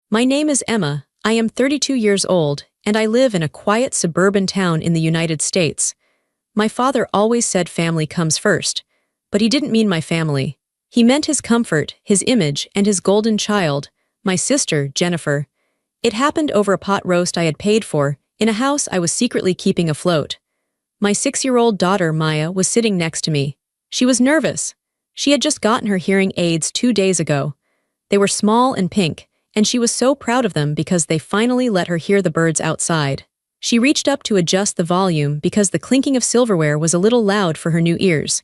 My name is Emma, I am 32 years old, and I live in a quiet suburban town in the United States. My father always said family comes first, but he didn't mean my family. He meant his comfort, his image, and his golden child, my sister, Jennifer. It happened over a pot roast I had paid for, in a house I was secretly keeping afloat. My 6-year-old daughter, Maya, was sitting next to me. She was nervous. She had just gotten her hearing aids 2 days ago. They were small and pink, and she was so proud of them because they finally let her hear the birds outside. She reached up to adjust the volume because the clinking of silverware was a little loud for her new ears.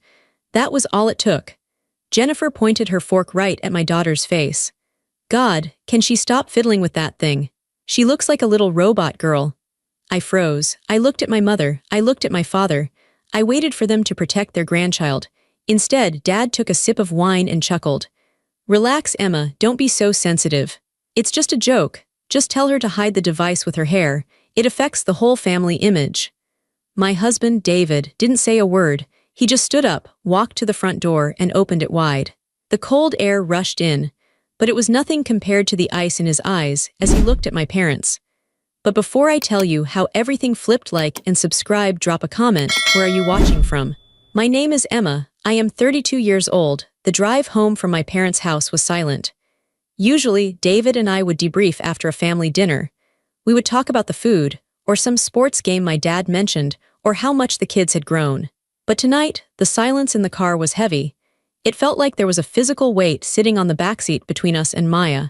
That was all it took. Jennifer pointed her fork right at my daughter's face. God, can she stop fiddling with that thing? She looks like a little robot girl. I froze. I looked at my mother. I looked at my father. I waited for them to protect their grandchild. Instead, Dad took a sip of wine and chuckled. Relax, Emma, don't be so sensitive. It's just a joke. Just tell her to hide the device with her hair. It affects the whole family image. My husband, David, didn't say a word. He just stood up, walked to the front door, and opened it wide. The cold air rushed in, but it was nothing compared to the ice in his eyes as he looked at my parents. But before I tell you how everything flipped, like and subscribe, drop a comment. Where are you watching from? My name is Emma. I am 32 years old. The drive home from my parents' house was silent. Usually, David and I would debrief after a family dinner. We would talk about the food, or some sports game my dad mentioned, or how much the kids had grown. But tonight, the silence in the car was heavy. It felt like there was a physical weight sitting on the backseat between us and Maya.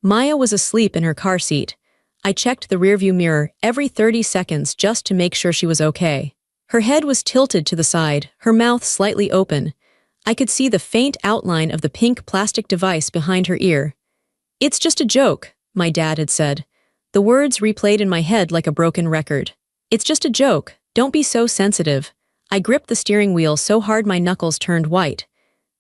Maya was asleep in her car seat. I checked the rearview mirror every 30 seconds just to make sure she was okay. Her head was tilted to the side, her mouth slightly open. I could see the faint outline of the pink plastic device behind her ear. It's just a joke, my dad had said. The words replayed in my head like a broken record. It's just a joke, don't be so sensitive. I gripped the steering wheel so hard my knuckles turned white.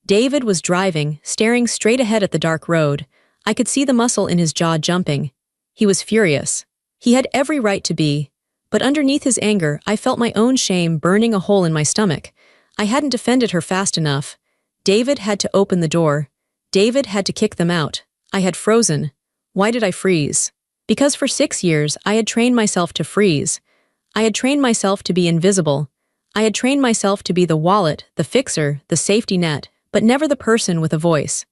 David was driving, staring straight ahead at the dark road. I could see the muscle in his jaw jumping. He was furious. He had every right to be. But underneath his anger, I felt my own shame burning a hole in my stomach. I hadn't defended her fast enough. David had to open the door. David had to kick them out. I had frozen. Why did I freeze? Because for 6 years, I had trained myself to freeze. I had trained myself to be invisible. I had trained myself to be the wallet, the fixer, the safety net, but never the person with a voice.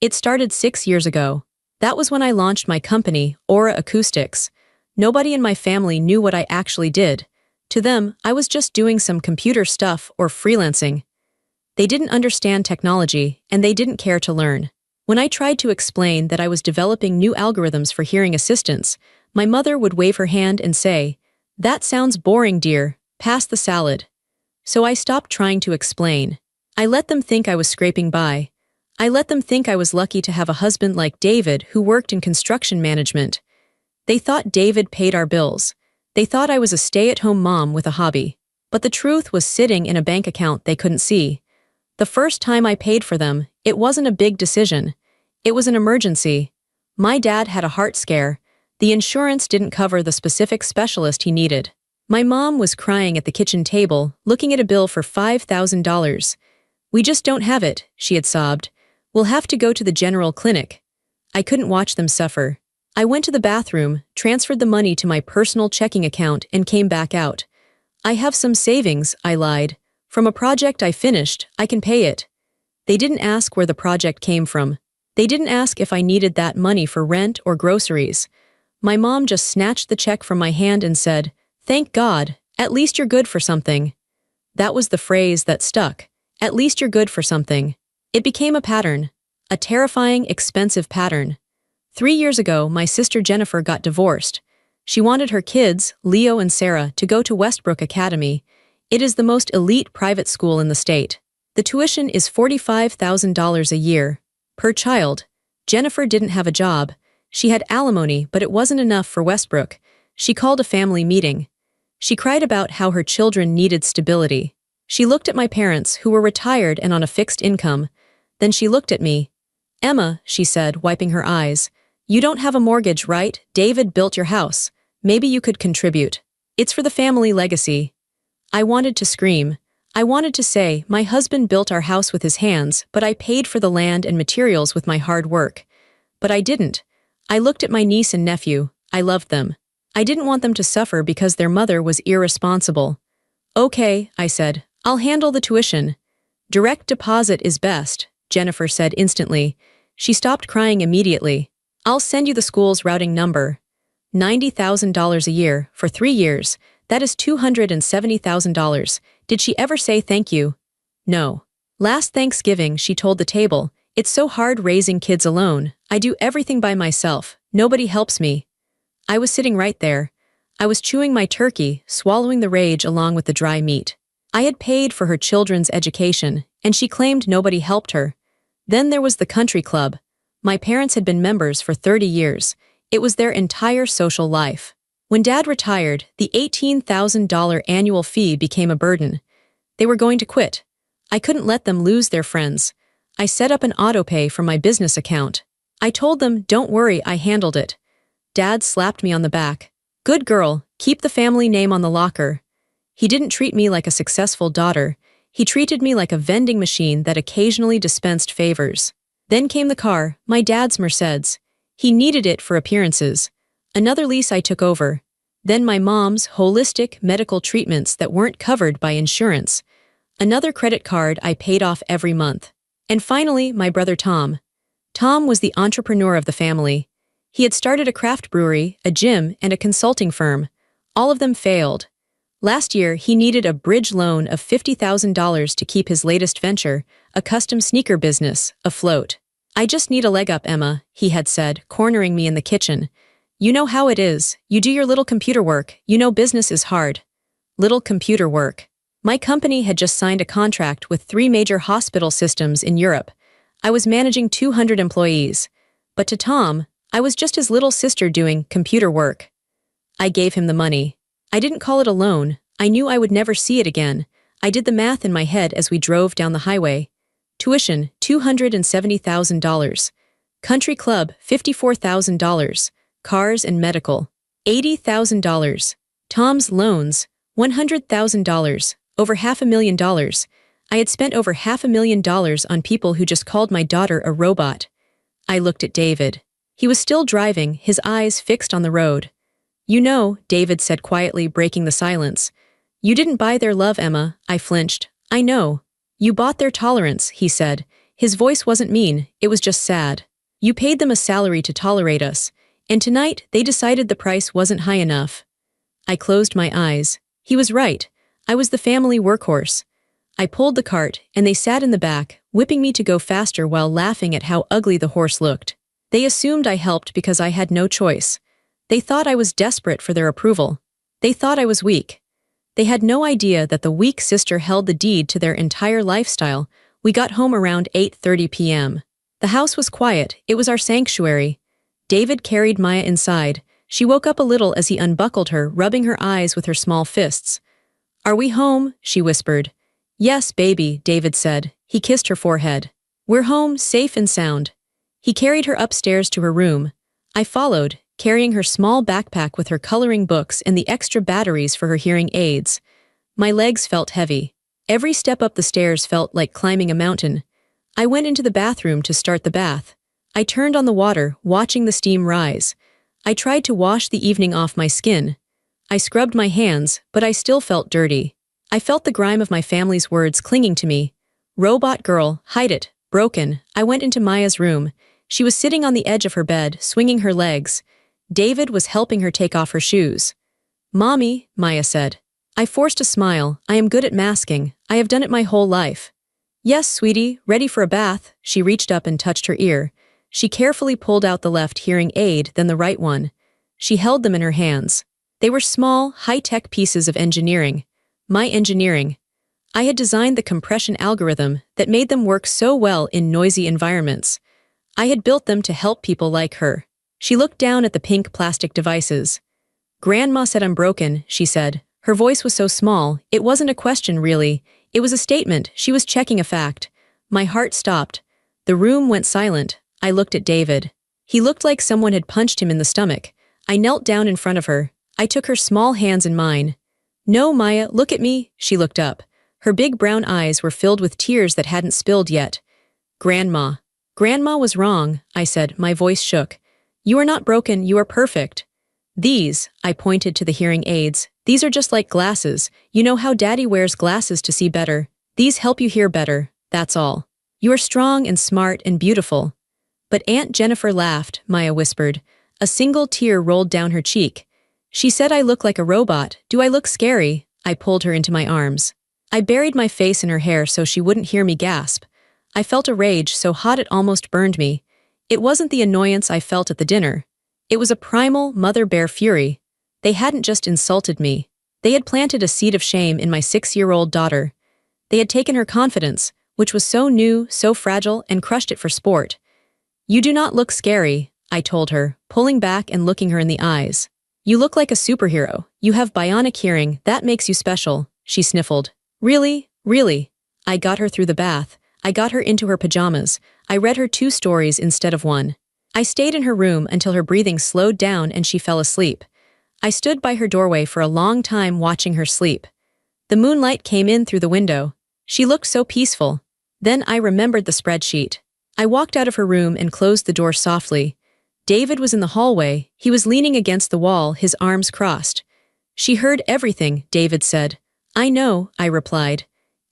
It started 6 years ago. That was when I launched my company, Aura Acoustics. Nobody in my family knew what I actually did. To them, I was just doing some computer stuff or freelancing. They didn't understand technology, and they didn't care to learn. When I tried to explain that I was developing new algorithms for hearing assistance, my mother would wave her hand and say, "That sounds boring, dear. Pass the salad." So I stopped trying to explain. I let them think I was scraping by. I let them think I was lucky to have a husband like David who worked in construction management. They thought David paid our bills. They thought I was a stay-at-home mom with a hobby. But the truth was sitting in a bank account they couldn't see. The first time I paid for them, it wasn't a big decision. It was an emergency. My dad had a heart scare. The insurance didn't cover the specific specialist he needed. My mom was crying at the kitchen table, looking at a bill for $5,000. "We just don't have it," she had sobbed. "We'll have to go to the general clinic." I couldn't watch them suffer. I went to the bathroom, transferred the money to my personal checking account, and came back out. "I have some savings," I lied. "From a project I finished, I can pay it." They didn't ask where the project came from. They didn't ask if I needed that money for rent or groceries. My mom just snatched the check from my hand and said, "Thank God, at least you're good for something." That was the phrase that stuck. At least you're good for something. It became a pattern. A terrifying, expensive pattern. 3 years ago, my sister Jennifer got divorced. She wanted her kids, Leo and Sarah, to go to Westbrook Academy. It is the most elite private school in the state. The tuition is $45,000 a year. Per child. Jennifer didn't have a job. She had alimony, but it wasn't enough for Westbrook. She called a family meeting. She cried about how her children needed stability. She looked at my parents, who were retired and on a fixed income. Then she looked at me. "Emma," she said, wiping her eyes, "you don't have a mortgage, right? David built your house. Maybe you could contribute. It's for the family legacy." I wanted to scream. I wanted to say, my husband built our house with his hands, but I paid for the land and materials with my hard work. But I didn't. I looked at my niece and nephew. I loved them. I didn't want them to suffer because their mother was irresponsible. Okay, I said. I'll handle the tuition. Direct deposit is best, Jennifer said instantly. She stopped crying immediately. I'll send you the school's routing number. $90,000 a year, for 3 years. That is $270,000. Did she ever say thank you? No. Last Thanksgiving, she told the table, it's so hard raising kids alone. I do everything by myself. Nobody helps me. I was sitting right there. I was chewing my turkey, swallowing the rage along with the dry meat. I had paid for her children's education, and she claimed nobody helped her. Then there was the country club. My parents had been members for 30 years. It was their entire social life. When Dad retired, the $18,000 annual fee became a burden. They were going to quit. I couldn't let them lose their friends. I set up an autopay from my business account. I told them, don't worry, I handled it. Dad slapped me on the back. Good girl, keep the family name on the locker. He didn't treat me like a successful daughter. He treated me like a vending machine that occasionally dispensed favors. Then came the car, my dad's Mercedes. He needed it for appearances. Another lease I took over. Then my mom's holistic medical treatments that weren't covered by insurance. Another credit card I paid off every month. And finally, my brother Tom. Tom was the entrepreneur of the family. He had started a craft brewery, a gym, and a consulting firm. All of them failed. Last year, he needed a bridge loan of $50,000 to keep his latest venture, a custom sneaker business, afloat. I just need a leg up, Emma, he had said, cornering me in the kitchen. You know how it is. You do your little computer work. You know business is hard. Little computer work. My company had just signed a contract with 3 major hospital systems in Europe. I was managing 200 employees. But to Tom, I was just his little sister doing computer work. I gave him the money. I didn't call it a loan. I knew I would never see it again. I did the math in my head as we drove down the highway. Tuition, $270,000. Country club, $54,000. Cars and medical, $80,000. Tom's loans, $100,000. Over $500,000. I had spent over $500,000 on people who just called my daughter a robot. I looked at David. He was still driving, his eyes fixed on the road. You know, David said quietly, breaking the silence. You didn't buy their love, Emma, I flinched. I know. You bought their tolerance, he said. His voice wasn't mean, it was just sad. You paid them a salary to tolerate us, and tonight they decided the price wasn't high enough. I closed my eyes. He was right. I was the family workhorse. I pulled the cart, and they sat in the back, whipping me to go faster while laughing at how ugly the horse looked. They assumed I helped because I had no choice. They thought I was desperate for their approval. They thought I was weak. They had no idea that the weak sister held the deed to their entire lifestyle. We got home around 8:30 p.m. The house was quiet. It was our sanctuary. David carried Maya inside. She woke up a little as he unbuckled her, rubbing her eyes with her small fists. Are we home? She whispered. Yes, baby, David said. He kissed her forehead. We're home, safe and sound. He carried her upstairs to her room. I followed, carrying her small backpack with her coloring books and the extra batteries for her hearing aids. My legs felt heavy. Every step up the stairs felt like climbing a mountain. I went into the bathroom to start the bath. I turned on the water, watching the steam rise. I tried to wash the evening off my skin. I scrubbed my hands, but I still felt dirty. I felt the grime of my family's words clinging to me. Robot girl, hide it, broken. I went into Maya's room. She was sitting on the edge of her bed, swinging her legs. David was helping her take off her shoes. Mommy, Maya said. I forced a smile. I am good at masking. I have done it my whole life. Yes, sweetie, ready for a bath. She reached up and touched her ear. She carefully pulled out the left hearing aid, then the right one. She held them in her hands. They were small, high-tech pieces of engineering. My engineering. I had designed the compression algorithm that made them work so well in noisy environments. I had built them to help people like her. She looked down at the pink plastic devices. Grandma said I'm broken, she said. Her voice was so small, it wasn't a question really. It was a statement. She was checking a fact. My heart stopped. The room went silent. I looked at David. He looked like someone had punched him in the stomach. I knelt down in front of her. I took her small hands in mine. No, Maya, look at me. She looked up. Her big brown eyes were filled with tears that hadn't spilled yet. Grandma. Grandma was wrong, I said, my voice shook. You are not broken, you are perfect. These, I pointed to the hearing aids, these are just like glasses. You know how Daddy wears glasses to see better. These help you hear better, that's all. You are strong and smart and beautiful. But Aunt Jennifer laughed, Maya whispered. A single tear rolled down her cheek. She said I look like a robot. Do I look scary? I pulled her into my arms. I buried my face in her hair so she wouldn't hear me gasp. I felt a rage so hot it almost burned me. It wasn't the annoyance I felt at the dinner. It was a primal, mother bear fury. They hadn't just insulted me. They had planted a seed of shame in my 6-year-old daughter. They had taken her confidence, which was so new, so fragile, and crushed it for sport. You do not look scary, I told her, pulling back and looking her in the eyes. You look like a superhero. You have bionic hearing, that makes you special, she sniffled. Really? Really? I got her through the bath. I got her into her pajamas. I read her 2 stories instead of 1. I stayed in her room until her breathing slowed down and she fell asleep. I stood by her doorway for a long time watching her sleep. The moonlight came in through the window. She looked so peaceful. Then I remembered the spreadsheet. I walked out of her room and closed the door softly. David was in the hallway. He was leaning against the wall, his arms crossed. She heard everything, David said. I know, I replied.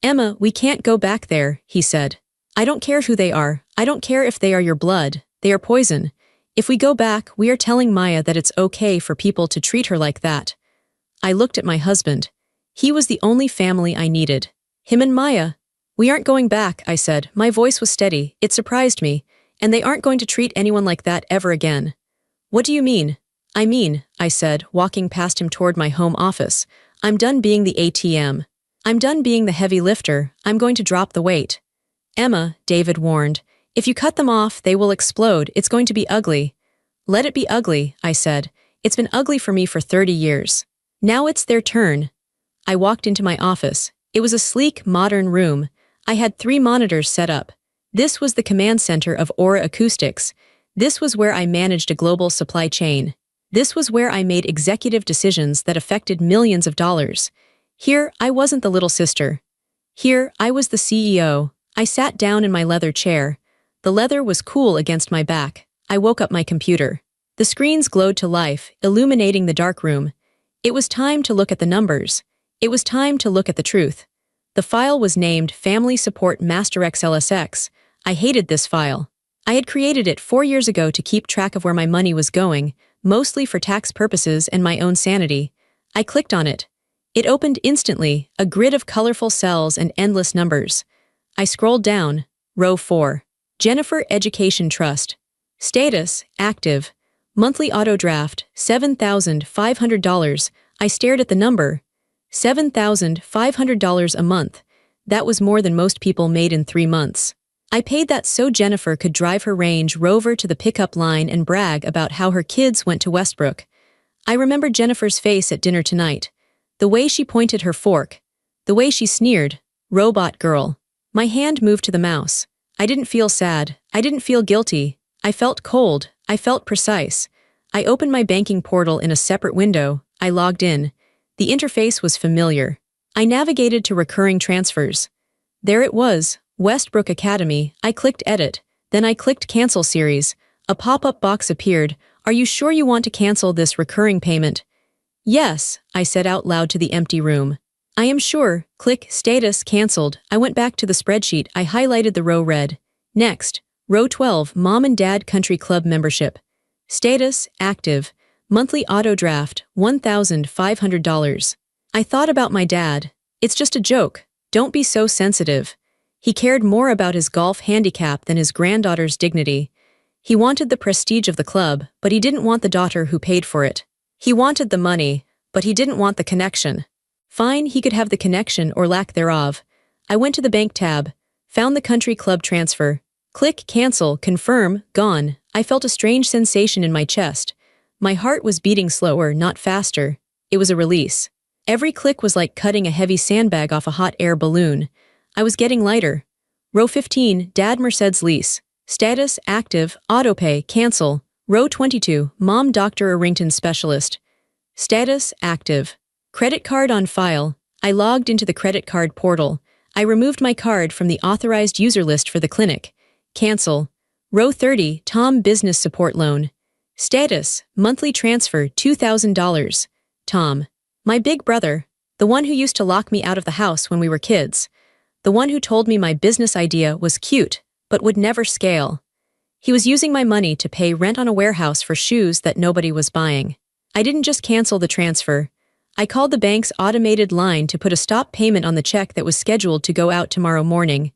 Emma, we can't go back there, he said. I don't care who they are. I don't care if they are your blood. They are poison. If we go back, we are telling Maya that it's okay for people to treat her like that. I looked at my husband. He was the only family I needed. Him and Maya. We aren't going back, I said. My voice was steady. It surprised me. And they aren't going to treat anyone like that ever again. What do you mean? I said, walking past him toward my home office. I'm done being the ATM. I'm done being the heavy lifter. I'm going to drop the weight. Emma, David warned. If you cut them off, they will explode. It's going to be ugly. Let it be ugly, I said. It's been ugly for me for 30 years. Now it's their turn. I walked into my office. It was a sleek, modern room. I had 3 monitors set up. This was the command center of Aura Acoustics. This was where I managed a global supply chain. This was where I made executive decisions that affected millions of dollars. Here, I wasn't the little sister. Here, I was the CEO. I sat down in my leather chair. The leather was cool against my back. I woke up my computer. The screens glowed to life, illuminating the dark room. It was time to look at the numbers. It was time to look at the truth. The file was named Family Support Master XLSX. I hated this file. I had created it 4 years ago to keep track of where my money was going, mostly for tax purposes and my own sanity. I clicked on it. It opened instantly, a grid of colorful cells and endless numbers. I scrolled down. Row 4. Jennifer Education Trust. Status, active. Monthly auto draft, $7,500. I stared at the number. $7,500 a month. That was more than most people made in 3 months. I paid that so Jennifer could drive her Range Rover to the pickup line and brag about how her kids went to Westbrook. I remember Jennifer's face at dinner tonight. The way she pointed her fork. The way she sneered. Robot girl. My hand moved to the mouse. I didn't feel sad. I didn't feel guilty. I felt cold. I felt precise. I opened my banking portal in a separate window. I logged in. The interface was familiar. I navigated to recurring transfers. There it was, Westbrook Academy. I clicked Edit. Then I clicked Cancel Series. A pop-up box appeared. Are you sure you want to cancel this recurring payment? Yes, I said out loud to the empty room. I am sure. Click Status Cancelled. I went back to the spreadsheet. I highlighted the row red. Next, row 12, Mom and Dad Country Club membership. Status Active. Monthly auto draft, $1,500. I thought about my dad. It's just a joke. Don't be so sensitive. He cared more about his golf handicap than his granddaughter's dignity. He wanted the prestige of the club, but he didn't want the daughter who paid for it. He wanted the money, but he didn't want the connection. Fine, he could have the connection or lack thereof. I went to the bank tab, found the country club transfer. Click Cancel, Confirm, Gone. I felt a strange sensation in my chest. My heart was beating slower, not faster. It was a release. Every click was like cutting a heavy sandbag off a hot air balloon. I was getting lighter. Row 15, Dad Merced's lease. Status Active, Autopay, Cancel. Row 22, Mom Dr. Arrington Specialist. Status Active. Credit card on file. I logged into the credit card portal. I removed my card from the authorized user list for the clinic. Cancel. Row 30, Tom Business Support Loan. Status, monthly transfer $2,000. Tom. My big brother, the one who used to lock me out of the house when we were kids. The one who told me my business idea was cute, but would never scale. He was using my money to pay rent on a warehouse for shoes that nobody was buying. I didn't just cancel the transfer. I called the bank's automated line to put a stop payment on the check that was scheduled to go out tomorrow morning.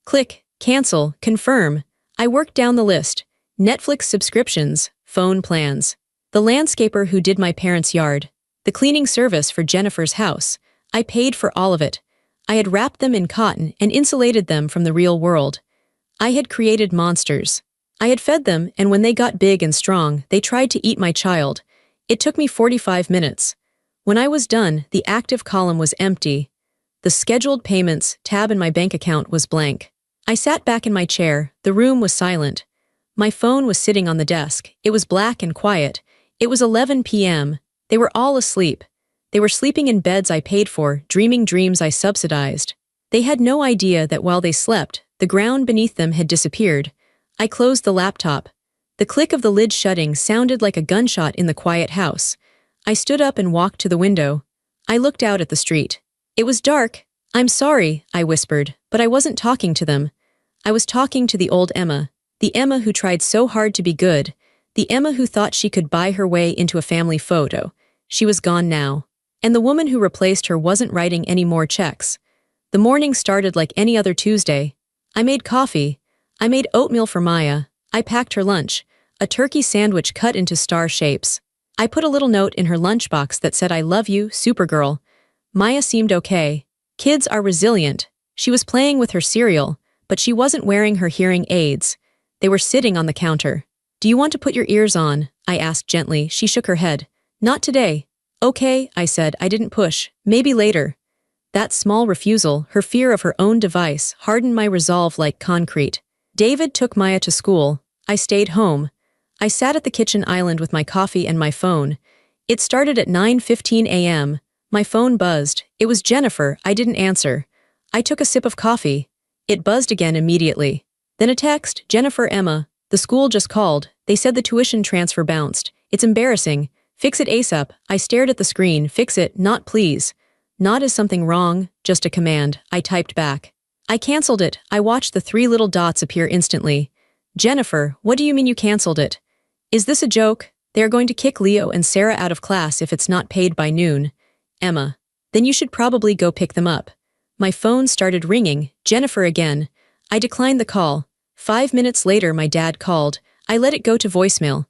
Click, cancel, confirm. I worked down the list. Netflix subscriptions, phone plans. The landscaper who did my parents' yard. The cleaning service for Jennifer's house. I paid for all of it. I had wrapped them in cotton and insulated them from the real world. I had created monsters. I had fed them, and when they got big and strong, they tried to eat my child. It took me 45 minutes. When I was done, the active column was empty. The scheduled payments tab in my bank account was blank. I sat back in my chair. The room was silent. My phone was sitting on the desk. It was black and quiet. It was 11 p.m. They were all asleep. They were sleeping in beds I paid for, dreaming dreams I subsidized. They had no idea that while they slept, the ground beneath them had disappeared. I closed the laptop. The click of the lid shutting sounded like a gunshot in the quiet house. I stood up and walked to the window. I looked out at the street. It was dark. I'm sorry, I whispered, but I wasn't talking to them. I was talking to the old Emma, the Emma who tried so hard to be good, the Emma who thought she could buy her way into a family photo. She was gone now. And the woman who replaced her wasn't writing any more checks. The morning started like any other Tuesday. I made coffee. I made oatmeal for Maya. I packed her lunch, a turkey sandwich cut into star shapes. I put a little note in her lunchbox that said, "I love you, Supergirl." Maya seemed okay. Kids are resilient. She was playing with her cereal, but she wasn't wearing her hearing aids. They were sitting on the counter. "Do you want to put your ears on?" I asked gently. She shook her head. "Not today." "Okay," I said. I didn't push. "Maybe later." That small refusal, her fear of her own device, hardened my resolve like concrete. David took Maya to school. I stayed home. I sat at the kitchen island with my coffee and my phone. It started at 9:15 a.m. My phone buzzed. It was Jennifer. I didn't answer. I took a sip of coffee. It buzzed again immediately. Then a text, "Jennifer, Emma. The school just called. They said the tuition transfer bounced. It's embarrassing. Fix it ASAP." I stared at the screen. "Fix it, not please." "Not is something wrong, just a command," I typed back. I canceled it. I watched the 3 little dots appear instantly. "Jennifer, what do you mean you canceled it? Is this a joke? They are going to kick Leo and Sarah out of class if it's not paid by noon." "Emma. Then you should probably go pick them up." My phone started ringing. Jennifer again. I declined the call. 5 minutes later my dad called. I let it go to voicemail.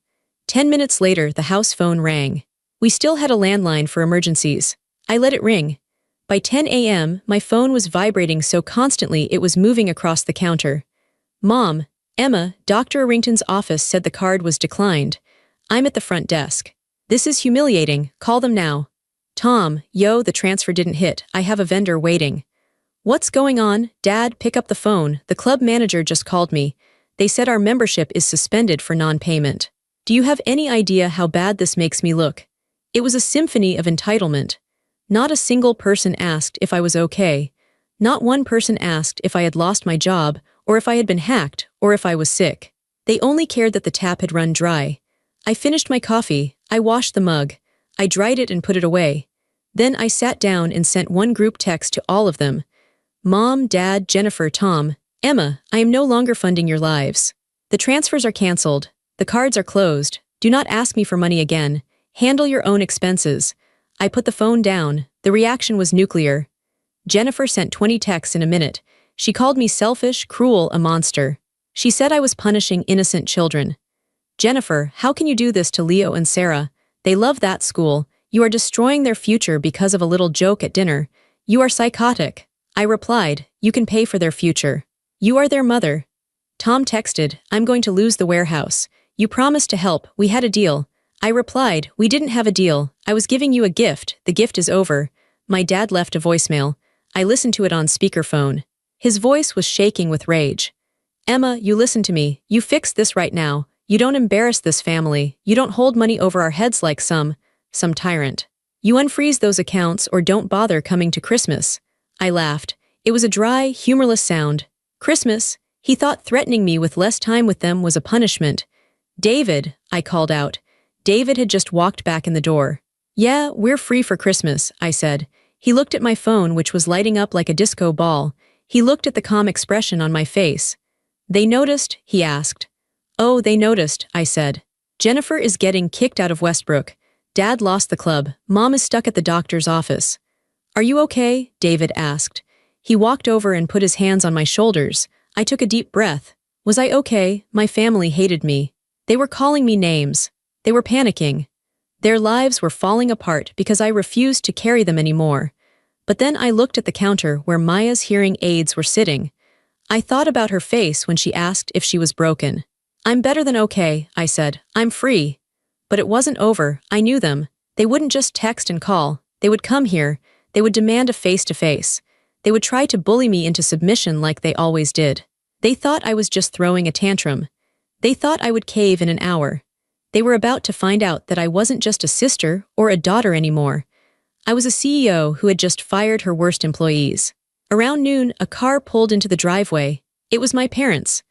10 minutes later the house phone rang. We still had a landline for emergencies. I let it ring. By 10 a.m., my phone was vibrating so constantly it was moving across the counter. "Mom, Emma, Dr. Arrington's office said the card was declined. I'm at the front desk. This is humiliating. Call them now." "Tom, yo, the transfer didn't hit. I have a vendor waiting." "What's going on? Dad, pick up the phone. The club manager just called me. They said our membership is suspended for non-payment. Do you have any idea how bad this makes me look?" It was a symphony of entitlement. Not a single person asked if I was okay. Not one person asked if I had lost my job, or if I had been hacked, or if I was sick. They only cared that the tap had run dry. I finished my coffee. I washed the mug. I dried it and put it away. Then I sat down and sent one group text to all of them. "Mom, Dad, Jennifer, Tom, Emma, I am no longer funding your lives. The transfers are canceled. The cards are closed. Do not ask me for money again. Handle your own expenses." I put the phone down. The reaction was nuclear. Jennifer sent 20 texts in a minute. She called me selfish, cruel, a monster. She said I was punishing innocent children. "Jennifer, how can you do this to Leo and Sarah? They love that school. You are destroying their future because of a little joke at dinner. You are psychotic." I replied, "You can pay for their future. You are their mother." Tom texted, "I'm going to lose the warehouse. You promised to help. We had a deal." I replied, "We didn't have a deal. I was giving you a gift. The gift is over." My dad left a voicemail. I listened to it on speakerphone. His voice was shaking with rage. "Emma, you listen to me. You fix this right now. You don't embarrass this family. You don't hold money over our heads like some tyrant. You unfreeze those accounts or don't bother coming to Christmas." I laughed. It was a dry, humorless sound. Christmas? He thought threatening me with less time with them was a punishment. David, I called out. David had just walked back in the door. Yeah, we're free for Christmas, I said. He looked at my phone, which was lighting up like a disco ball. He looked at the calm expression on my face. They noticed? He asked. Oh, they noticed, I said. Jennifer is getting kicked out of Westbrook. Dad lost the club. Mom is stuck at the doctor's office. Are you okay? David asked. He walked over and put his hands on my shoulders. I took a deep breath. Was I okay? My family hated me. They were calling me names. They were panicking. Their lives were falling apart because I refused to carry them anymore. But then I looked at the counter where Maya's hearing aids were sitting. I thought about her face when she asked if she was broken. I'm better than okay, I said. I'm free. But it wasn't over. I knew them. They wouldn't just text and call. They would come here. They would demand a face-to-face. They would try to bully me into submission like they always did. They thought I was just throwing a tantrum. They thought I would cave in an hour. They were about to find out that I wasn't just a sister or a daughter anymore. I was a CEO who had just fired her worst employees. Around noon, a car pulled into the driveway. It was my parents.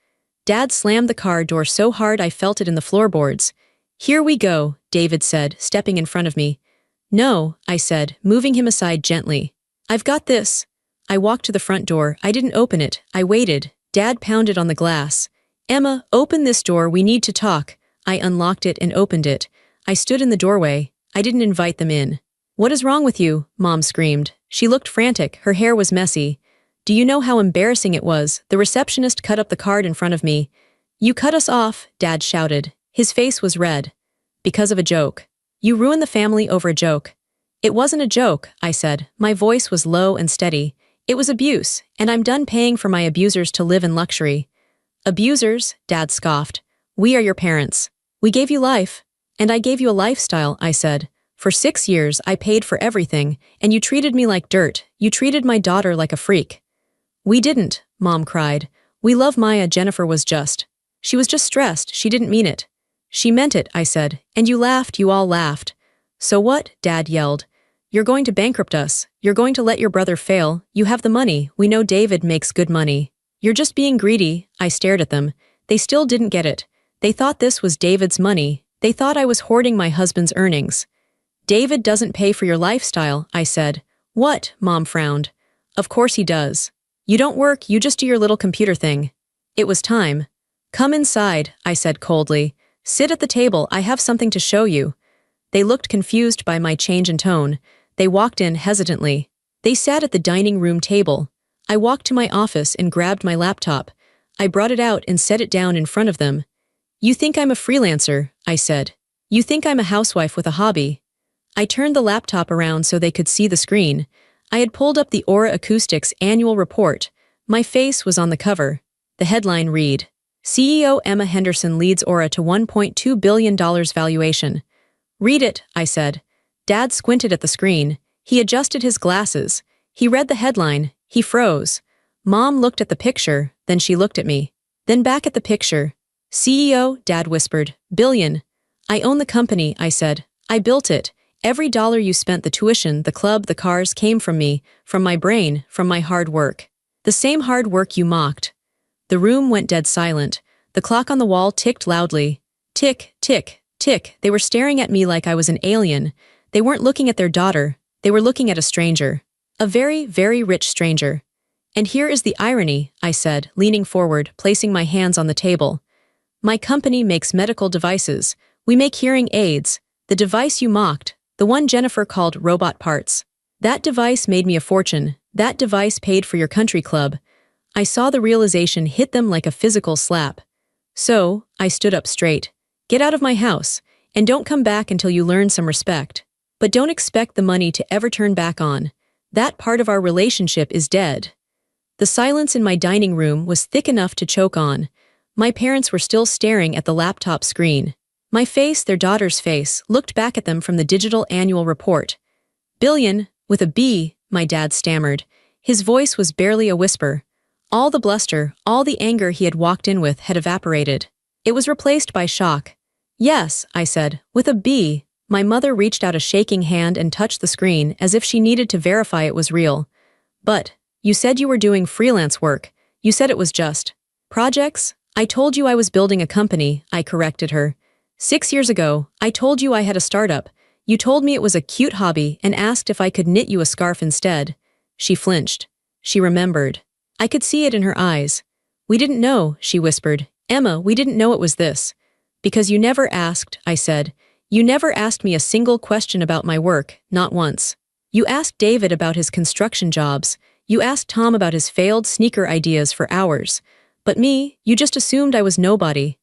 Dad slammed the car door so hard I felt it in the floorboards. Here we go, David said, stepping in front of me. No, I said, moving him aside gently. I've got this. I walked to the front door. I didn't open it. I waited. Dad pounded on the glass. Emma, open this door. We need to talk. I unlocked it and opened it. I stood in the doorway. I didn't invite them in. What is wrong with you? Mom screamed. She looked frantic. Her hair was messy. Do you know how embarrassing it was? The receptionist cut up the card in front of me. You cut us off, Dad shouted. His face was red. Because of a joke. You ruined the family over a joke. It wasn't a joke, I said. My voice was low and steady. It was abuse, and I'm done paying for my abusers to live in luxury. Abusers? Dad scoffed. We are your parents. We gave you life. And I gave you a lifestyle, I said. For 6 years, I paid for everything, and you treated me like dirt. You treated my daughter like a freak. We didn't, Mom cried. We love Maya. Jennifer was just. She was just stressed. She didn't mean it. She meant it, I said. And you laughed. You all laughed. So what? Dad yelled. You're going to bankrupt us. You're going to let your brother fail. You have the money. We know David makes good money. You're just being greedy. I stared at them. They still didn't get it. They thought this was David's money. They thought I was hoarding my husband's earnings. David doesn't pay for your lifestyle, I said. What? Mom frowned. Of course he does. You don't work, you just do your little computer thing. It was time. Come inside, I said coldly. Sit at the table, I have something to show you. They looked confused by my change in tone. They walked in hesitantly. They sat at the dining room table. I walked to my office and grabbed my laptop. I brought it out and set it down in front of them. You think I'm a freelancer, I said. You think I'm a housewife with a hobby. I turned the laptop around so they could see the screen. I had pulled up the Aura Acoustics annual report. My face was on the cover. The headline read, CEO Emma Henderson leads Aura to $1.2 billion valuation. Read it, I said. Dad squinted at the screen. He adjusted his glasses. He read the headline. He froze. Mom looked at the picture, then she looked at me. Then back at the picture. CEO, Dad whispered. Billion. I own the company, I said. I built it. Every dollar you spent, the tuition, the club, the cars, came from me, from my brain, from my hard work. The same hard work you mocked. The room went dead silent. The clock on the wall ticked loudly. Tick, tick, tick. They were staring at me like I was an alien. They weren't looking at their daughter. They were looking at a stranger. A very, very rich stranger. And here is the irony, I said, leaning forward, placing my hands on the table. My company makes medical devices. We make hearing aids. The device you mocked, the one Jennifer called robot parts. That device made me a fortune. That device paid for your country club. I saw the realization hit them like a physical slap. So, I stood up straight. Get out of my house, and don't come back until you learn some respect. But don't expect the money to ever turn back on. That part of our relationship is dead. The silence in my dining room was thick enough to choke on. My parents were still staring at the laptop screen. My face, their daughter's face, looked back at them from the digital annual report. Billion, with a B, my dad stammered. His voice was barely a whisper. All the bluster, all the anger he had walked in with had evaporated. It was replaced by shock. Yes, I said, with a B. My mother reached out a shaking hand and touched the screen as if she needed to verify it was real. But, you said you were doing freelance work. You said it was just projects? I told you I was building a company, I corrected her. 6 years ago, I told you I had a startup. You told me it was a cute hobby and asked if I could knit you a scarf instead. She flinched. She remembered. I could see it in her eyes. We didn't know, she whispered. Emma, we didn't know it was this. Because you never asked, I said. You never asked me a single question about my work, not once. You asked David about his construction jobs. You asked Tom about his failed sneaker ideas for hours. But me, you just assumed I was nobody.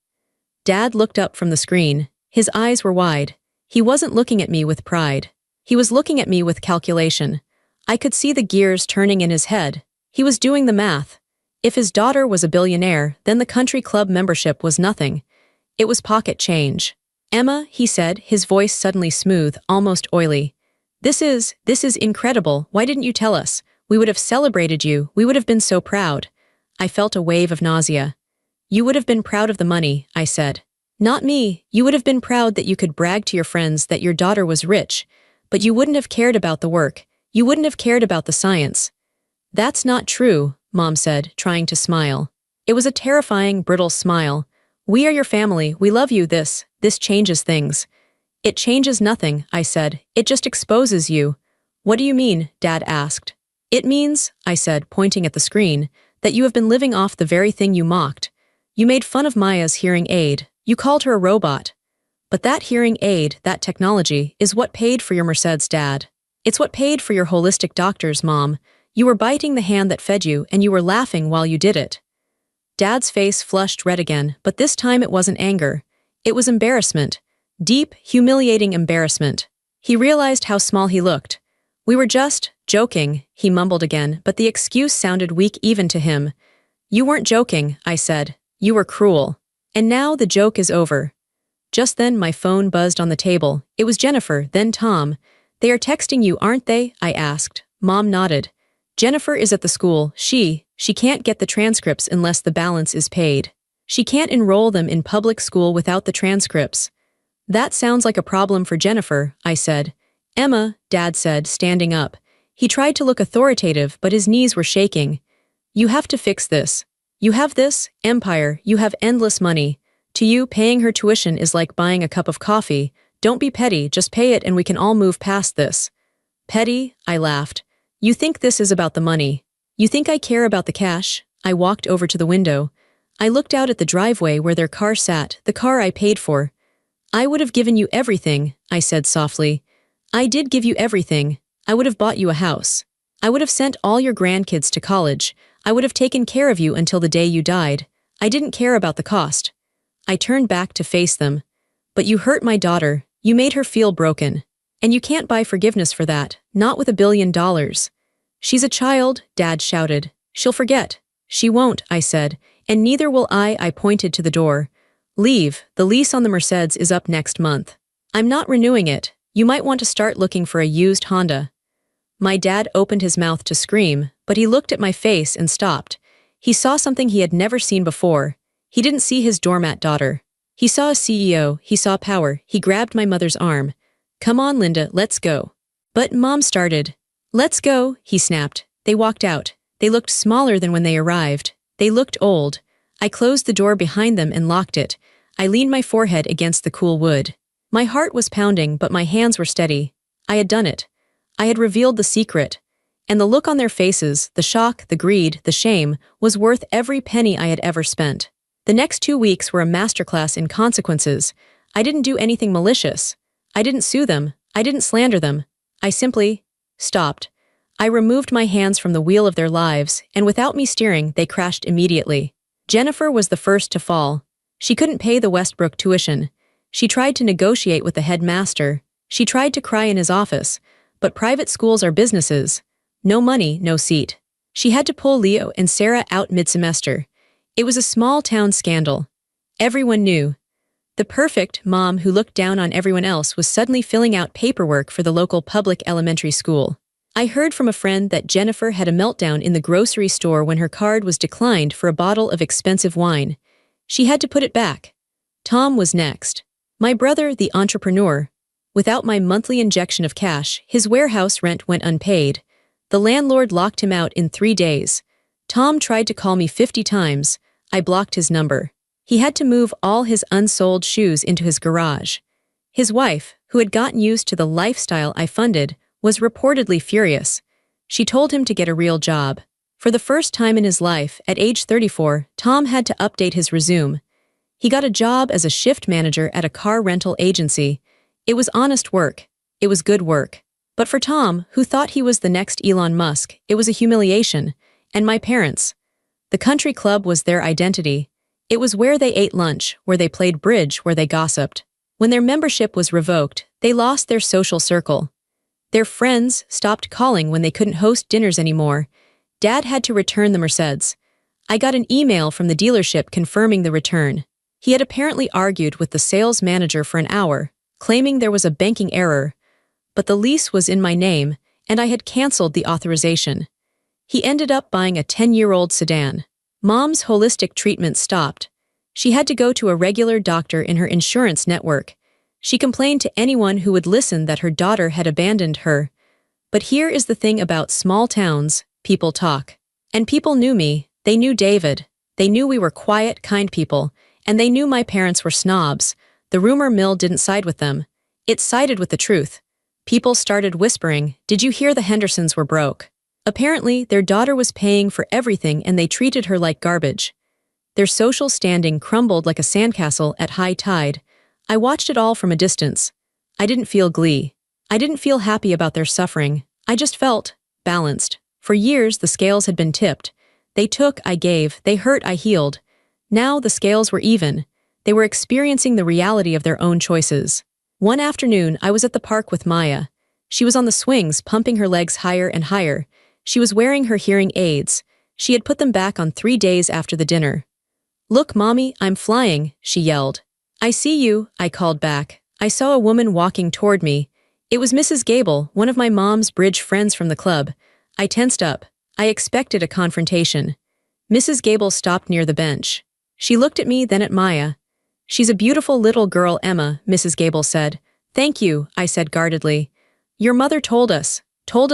Dad looked up from the screen. His eyes were wide. He wasn't looking at me with pride. He was looking at me with calculation. I could see the gears turning in his head. He was doing the math. If his daughter was a billionaire, then the country club membership was nothing. It was pocket change. Emma, he said, his voice suddenly smooth, almost oily. This is incredible. Why didn't you tell us? We would have celebrated you. We would have been so proud. I felt a wave of nausea. You would have been proud of the money, I said. Not me. You would have been proud that you could brag to your friends that your daughter was rich. But you wouldn't have cared about the work. You wouldn't have cared about the science. That's not true, Mom said, trying to smile. It was a terrifying, brittle smile. We are your family. We love you. This changes things. It changes nothing, I said. It just exposes you. What do you mean? Dad asked. It means, I said, pointing at the screen, that you have been living off the very thing you mocked. You made fun of Maya's hearing aid. You called her a robot. But that hearing aid, that technology, is what paid for your Merced's dad. It's what paid for your holistic doctors, Mom. You were biting the hand that fed you, and you were laughing while you did it. Dad's face flushed red again, but this time it wasn't anger. It was embarrassment. Deep, humiliating embarrassment. He realized how small he looked. We were just joking, he mumbled again, but the excuse sounded weak even to him. You weren't joking, I said. You were cruel. And now the joke is over. Just then my phone buzzed on the table. It was Jennifer, then Tom. They are texting you, aren't they? I asked. Mom nodded. Jennifer is at the school. She can't get the transcripts unless the balance is paid. She can't enroll them in public school without the transcripts. That sounds like a problem for Jennifer, I said. Emma, Dad said, standing up. He tried to look authoritative, but his knees were shaking. You have to fix this. You have this empire. You have endless money. To you, paying her tuition is like buying a cup of coffee. Don't be petty, just pay it and we can all move past this. Petty? I laughed. You think this is about the money. You think I care about the cash? I walked over to the window. I looked out at the driveway where their car sat, the car I paid for. I would have given you everything, I said softly. I did give you everything. I would have bought you a house. I would have sent all your grandkids to college. I would have taken care of you until the day you died. I didn't care about the cost. I turned back to face them. But you hurt my daughter. You made her feel broken. And you can't buy forgiveness for that, not with $1 billion. She's a child, Dad shouted. She'll forget. She won't, I said, and neither will I pointed to the door. Leave, the lease on the Mercedes is up next month. I'm not renewing it. You might want to start looking for a used Honda. My dad opened his mouth to scream, but he looked at my face and stopped. He saw something he had never seen before. He didn't see his doormat daughter. He saw a CEO, he saw power. He grabbed my mother's arm. Come on, Linda, let's go. But Mom started. Let's go, he snapped. They walked out. They looked smaller than when they arrived. They looked old. I closed the door behind them and locked it. I leaned my forehead against the cool wood. My heart was pounding, but my hands were steady. I had done it. I had revealed the secret. And the look on their faces, the shock, the greed, the shame, was worth every penny I had ever spent. The next 2 weeks were a masterclass in consequences. I didn't do anything malicious. I didn't sue them. I didn't slander them. I simply stopped. I removed my hands from the wheel of their lives, and without me steering, they crashed immediately. Jennifer was the first to fall. She couldn't pay the Westbrook tuition. She tried to negotiate with the headmaster. She tried to cry in his office. But private schools are businesses. No money, no seat. She had to pull Leo and Sarah out mid-semester. It was a small-town scandal. Everyone knew. The perfect mom who looked down on everyone else was suddenly filling out paperwork for the local public elementary school. I heard from a friend that Jennifer had a meltdown in the grocery store when her card was declined for a bottle of expensive wine. She had to put it back. Tom was next. My brother, the entrepreneur. Without my monthly injection of cash, his warehouse rent went unpaid. The landlord locked him out in 3 days. Tom tried to call me 50 times. I blocked his number. He had to move all his unsold shoes into his garage. His wife, who had gotten used to the lifestyle I funded, was reportedly furious. She told him to get a real job. For the first time in his life, at age 34, Tom had to update his resume. He got a job as a shift manager at a car rental agency. It was honest work. It was good work. But for Tom, who thought he was the next Elon Musk, it was a humiliation. And my parents. The country club was their identity. It was where they ate lunch, where they played bridge, where they gossiped. When their membership was revoked, they lost their social circle. Their friends stopped calling when they couldn't host dinners anymore. Dad had to return the Mercedes. I got an email from the dealership confirming the return. He had apparently argued with the sales manager for an hour, claiming there was a banking error. But the lease was in my name, and I had canceled the authorization. He ended up buying a 10-year-old sedan. Mom's holistic treatment stopped. She had to go to a regular doctor in her insurance network. She complained to anyone who would listen that her daughter had abandoned her. But here is the thing about small towns: people talk. And people knew me, they knew David. They knew we were quiet, kind people, and they knew my parents were snobs. The rumor mill didn't side with them. It sided with the truth. People started whispering, "Did you hear the Hendersons were broke?" Apparently, their daughter was paying for everything and they treated her like garbage. Their social standing crumbled like a sandcastle at high tide. I watched it all from a distance. I didn't feel glee. I didn't feel happy about their suffering. I just felt balanced. For years, the scales had been tipped. They took, I gave. They hurt, I healed. Now the scales were even. They were experiencing the reality of their own choices. One afternoon, I was at the park with Maya. She was on the swings, pumping her legs higher and higher. She was wearing her hearing aids. She had put them back on 3 days after the dinner. "Look, Mommy, I'm flying," she yelled. "I see you," I called back. I saw a woman walking toward me. It was Mrs. Gable, one of my mom's bridge friends from the club. I tensed up. I expected a confrontation. Mrs. Gable stopped near the bench. She looked at me, then at Maya. "She's a beautiful little girl, Emma," Mrs. Gable said. "Thank you," I said guardedly. "Your mother told us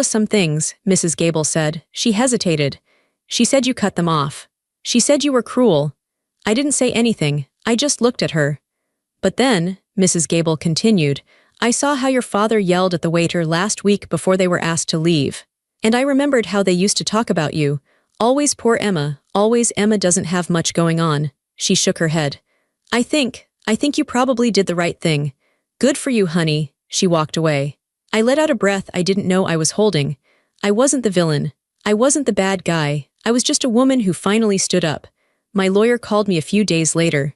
some things," Mrs. Gable said. She hesitated. "She said you cut them off. She said you were cruel." I didn't say anything. I just looked at her. "But then," Mrs. Gable continued, "I saw how your father yelled at the waiter last week before they were asked to leave. And I remembered how they used to talk about you. Always poor Emma, always Emma doesn't have much going on." She shook her head. I think you probably did the right thing. Good for you, honey." She walked away. I let out a breath I didn't know I was holding. I wasn't the villain. I wasn't the bad guy. I was just a woman who finally stood up. My lawyer called me a few days later.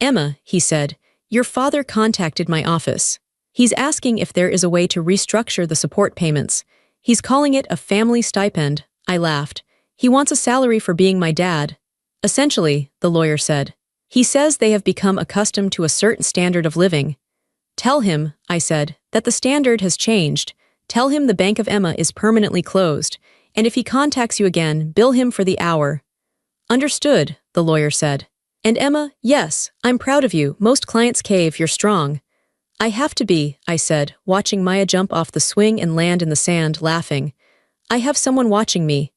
"Emma," he said, "your father contacted my office. He's asking if there is a way to restructure the support payments. He's calling it a family stipend." I laughed. "He wants a salary for being my dad." "Essentially," the lawyer said. "He says they have become accustomed to a certain standard of living." "Tell him," I said, "that the standard has changed. Tell him the Bank of Emma is permanently closed, and if he contacts you again, bill him for the hour." "Understood," the lawyer said. "And Emma, yes, I'm proud of you. Most clients cave, you're strong." "I have to be," I said, watching Maya jump off the swing and land in the sand, laughing. "I have someone watching me."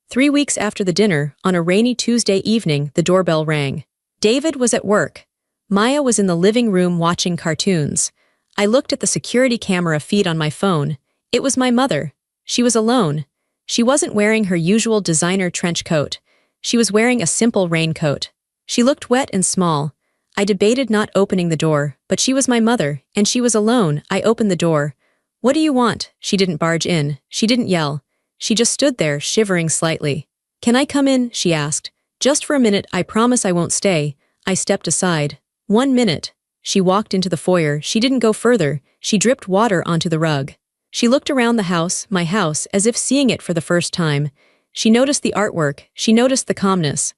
3 weeks after the dinner, on a rainy Tuesday evening, the doorbell rang. David was at work. Maya was in the living room watching cartoons. I looked at the security camera feed on my phone. It was my mother. She was alone. She wasn't wearing her usual designer trench coat. She was wearing a simple raincoat. She looked wet and small. I debated not opening the door, but she was my mother, and she was alone. I opened the door. "What do you want?" She didn't barge in. She didn't yell. She just stood there, shivering slightly. "Can I come in?" she asked. "Just for a minute, I promise I won't stay." I stepped aside. 1 minute. She walked into the foyer. She didn't go further. She dripped water onto the rug. She looked around the house, my house, as if seeing it for the first time. She noticed the artwork. She noticed the calmness.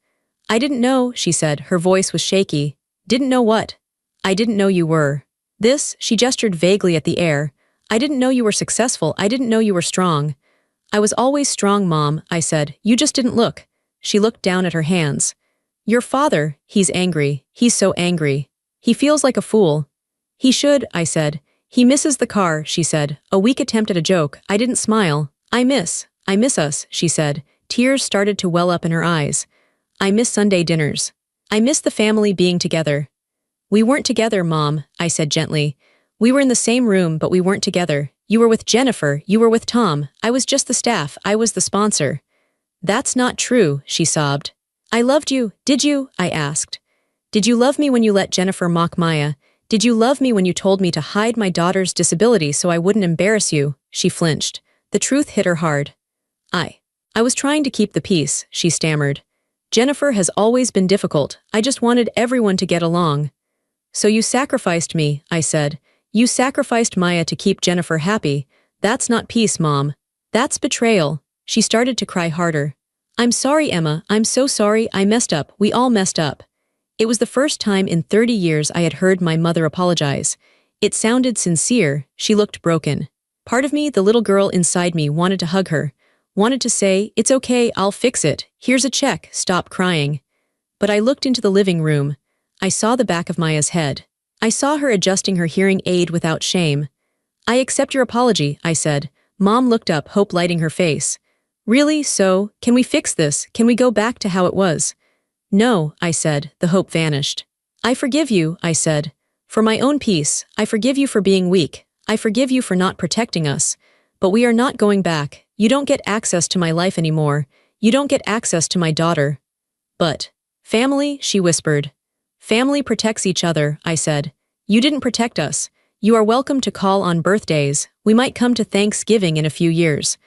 "I didn't know," she said. Her voice was shaky. "Didn't know what?" "I didn't know you were." "This," she gestured vaguely at the air. "I didn't know you were successful. I didn't know you were strong." "I was always strong, Mom," I said. "You just didn't look." She looked down at her hands. "Your father, he's angry. He's so angry. He feels like a fool." "He should," I said. "He misses the car," she said. A weak attempt at a joke. I didn't smile. I miss us," she said. Tears started to well up in her eyes. "I miss Sunday dinners." I miss the family being together. We weren't together, Mom, I said gently. We were in the same room, but we weren't together. You were with Jennifer, you were with Tom. I was just the staff, I was the sponsor. That's not true, she sobbed. I loved you, did you? I asked. Did you love me when you let Jennifer mock Maya? Did you love me when you told me to hide my daughter's disability so I wouldn't embarrass you? She flinched. The truth hit her hard. I was trying to keep the peace, she stammered. Jennifer has always been difficult. I just wanted everyone to get along. So you sacrificed me, I said. You sacrificed Maya to keep Jennifer happy. That's not peace, Mom. That's betrayal. She started to cry harder. I'm sorry, Emma. I'm so sorry. I messed up. We all messed up. It was the first time in 30 years I had heard my mother apologize. It sounded sincere. She looked broken. Part of me, the little girl inside me, wanted to hug her. Wanted to say, it's okay, I'll fix it. Here's a check, stop crying. But I looked into the living room. I saw the back of Maya's head. I saw her adjusting her hearing aid without shame. I accept your apology, I said. Mom looked up, hope lighting her face. Really? So, can we fix this? Can we go back to how it was? No, I said. The hope vanished. I forgive you, I said. For my own peace, I forgive you for being weak. I forgive you for not protecting us. But we are not going back. You don't get access to my life anymore. You don't get access to my daughter. But family, she whispered. Family protects each other, I said. You didn't protect us. You are welcome to call on birthdays. We might come to Thanksgiving in a few years.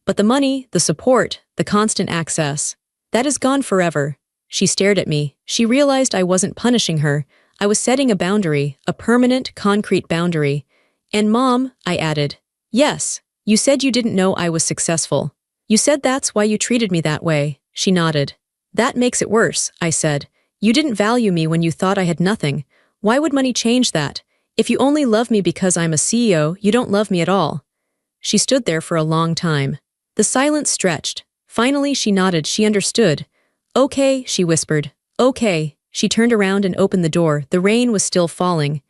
But the money, the support, the constant access, that is gone forever. She stared at me. She realized I wasn't punishing her. I was setting a boundary, a permanent, concrete boundary. And Mom, I added. Yes, you said you didn't know I was successful. You said that's why you treated me that way. She nodded. That makes it worse, I said. You didn't value me when you thought I had nothing. Why would money change that? If you only love me because I'm a CEO, you don't love me at all. She stood there for a long time. The silence stretched. Finally, she nodded. She understood. Okay, she whispered. Okay. She turned around and opened the door. The rain was still falling.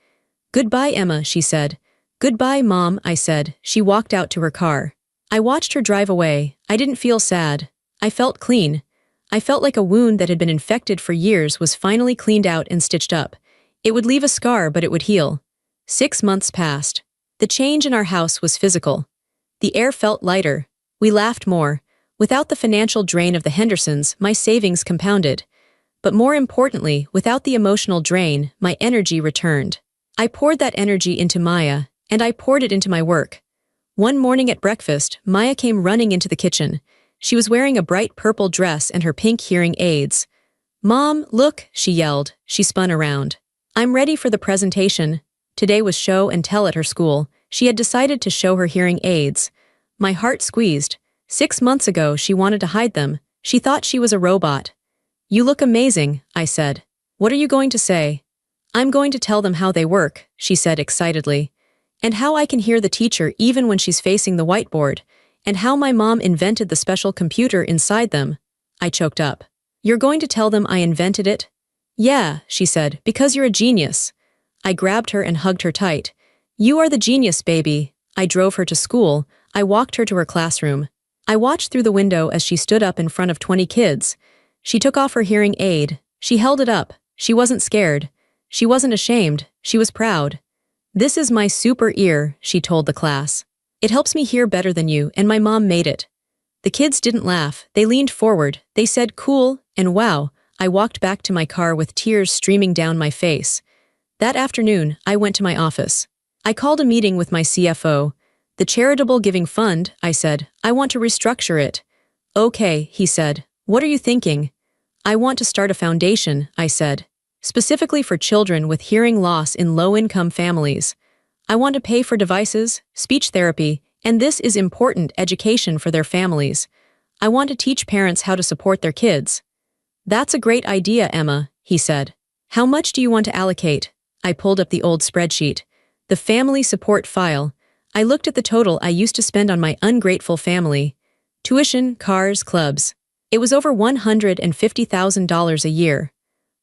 Goodbye, Emma, she said. Goodbye, Mom, I said. She walked out to her car. I watched her drive away. I didn't feel sad. I felt clean. I felt like a wound that had been infected for years was finally cleaned out and stitched up. It would leave a scar, but it would heal. 6 months passed. The change in our house was physical. The air felt lighter. We laughed more. Without the financial drain of the Hendersons, my savings compounded. But more importantly, without the emotional drain, my energy returned. I poured that energy into Maya, and I poured it into my work. One morning at breakfast, Maya came running into the kitchen. She was wearing a bright purple dress and her pink hearing aids. Mom, look, she yelled. She spun around. I'm ready for the presentation. Today was show and tell at her school. She had decided to show her hearing aids. My heart squeezed. 6 months ago, she wanted to hide them. She thought she was a robot. You look amazing, I said. What are you going to say? I'm going to tell them how they work, she said excitedly. And how I can hear the teacher even when she's facing the whiteboard. And how my mom invented the special computer inside them. I choked up. You're going to tell them I invented it? Yeah, she said, because you're a genius. I grabbed her and hugged her tight. You are the genius, baby. I drove her to school. I walked her to her classroom. I watched through the window as she stood up in front of 20 kids. She took off her hearing aid. She held it up. She wasn't scared. She wasn't ashamed. She was proud. This is my super ear, she told the class. It helps me hear better than you, and my mom made it. The kids didn't laugh. They leaned forward. They said, cool, and wow. I walked back to my car with tears streaming down my face. That afternoon, I went to my office. I called a meeting with my CFO. The charitable giving fund, I said. I want to restructure it. Okay, he said. What are you thinking? I want to start a foundation, I said. Specifically for children with hearing loss in low-income families. I want to pay for devices, speech therapy, and this is important education for their families. I want to teach parents how to support their kids. That's a great idea, Emma, he said. How much do you want to allocate? I pulled up the old spreadsheet. The family support file. I looked at the total I used to spend on my ungrateful family. Tuition, cars, clubs. It was over $150,000 a year.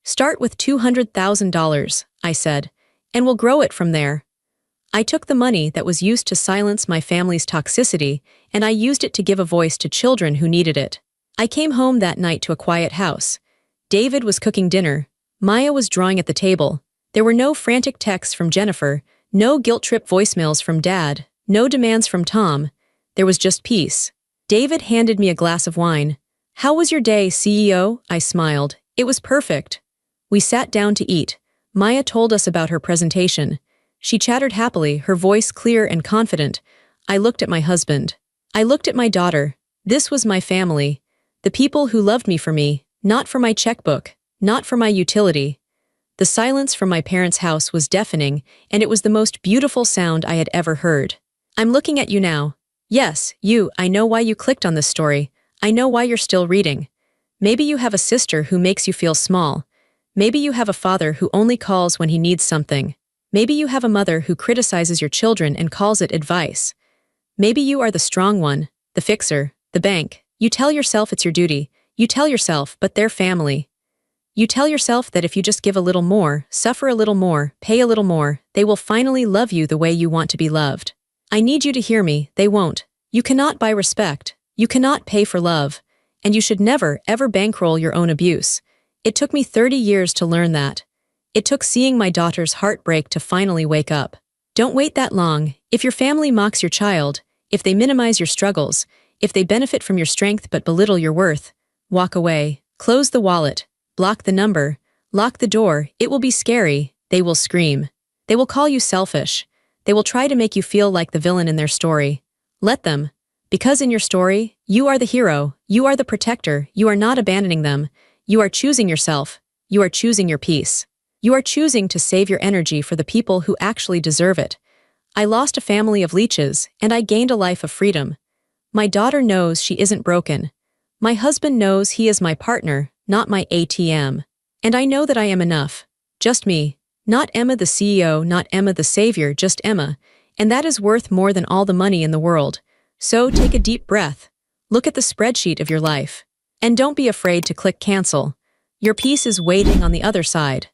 Start with $200,000, I said, and we'll grow it from there. I took the money that was used to silence my family's toxicity, and I used it to give a voice to children who needed it. I came home that night to a quiet house. David was cooking dinner. Maya was drawing at the table. There were no frantic texts from Jennifer, no guilt-trip voicemails from Dad, no demands from Tom. There was just peace. David handed me a glass of wine. "How was your day, CEO?" I smiled. "It was perfect." We sat down to eat. Maya told us about her presentation. She chattered happily, her voice clear and confident. I looked at my husband. I looked at my daughter. This was my family. The people who loved me for me, not for my checkbook, not for my utility. The silence from my parents' house was deafening, and it was the most beautiful sound I had ever heard. "I'm looking at you now. Yes, you, I know why you clicked on this story. I know why you're still reading. Maybe you have a sister who makes you feel small. Maybe you have a father who only calls when he needs something. Maybe you have a mother who criticizes your children and calls it advice. Maybe you are the strong one, the fixer, the bank. You tell yourself it's your duty. You tell yourself, but they're family. You tell yourself that if you just give a little more, suffer a little more, pay a little more, they will finally love you the way you want to be loved. I need you to hear me, they won't. You cannot buy respect. You cannot pay for love. And you should never, ever bankroll your own abuse. It took me 30 years to learn that. It took seeing my daughter's heart break to finally wake up. Don't wait that long. If your family mocks your child, if they minimize your struggles, if they benefit from your strength but belittle your worth, walk away, close the wallet, block the number, lock the door. It will be scary. They will scream. They will call you selfish. They will try to make you feel like the villain in their story. Let them. Because in your story, you are the hero, you are the protector, you are not abandoning them. You are choosing yourself. You are choosing your peace. You are choosing to save your energy for the people who actually deserve it. I lost a family of leeches, and I gained a life of freedom. My daughter knows she isn't broken. My husband knows he is my partner, not my ATM. And I know that I am enough. Just me. Not Emma the CEO, not Emma the savior, just Emma. And that is worth more than all the money in the world. So take a deep breath. Look at the spreadsheet of your life. And don't be afraid to click cancel. Your peace is waiting on the other side.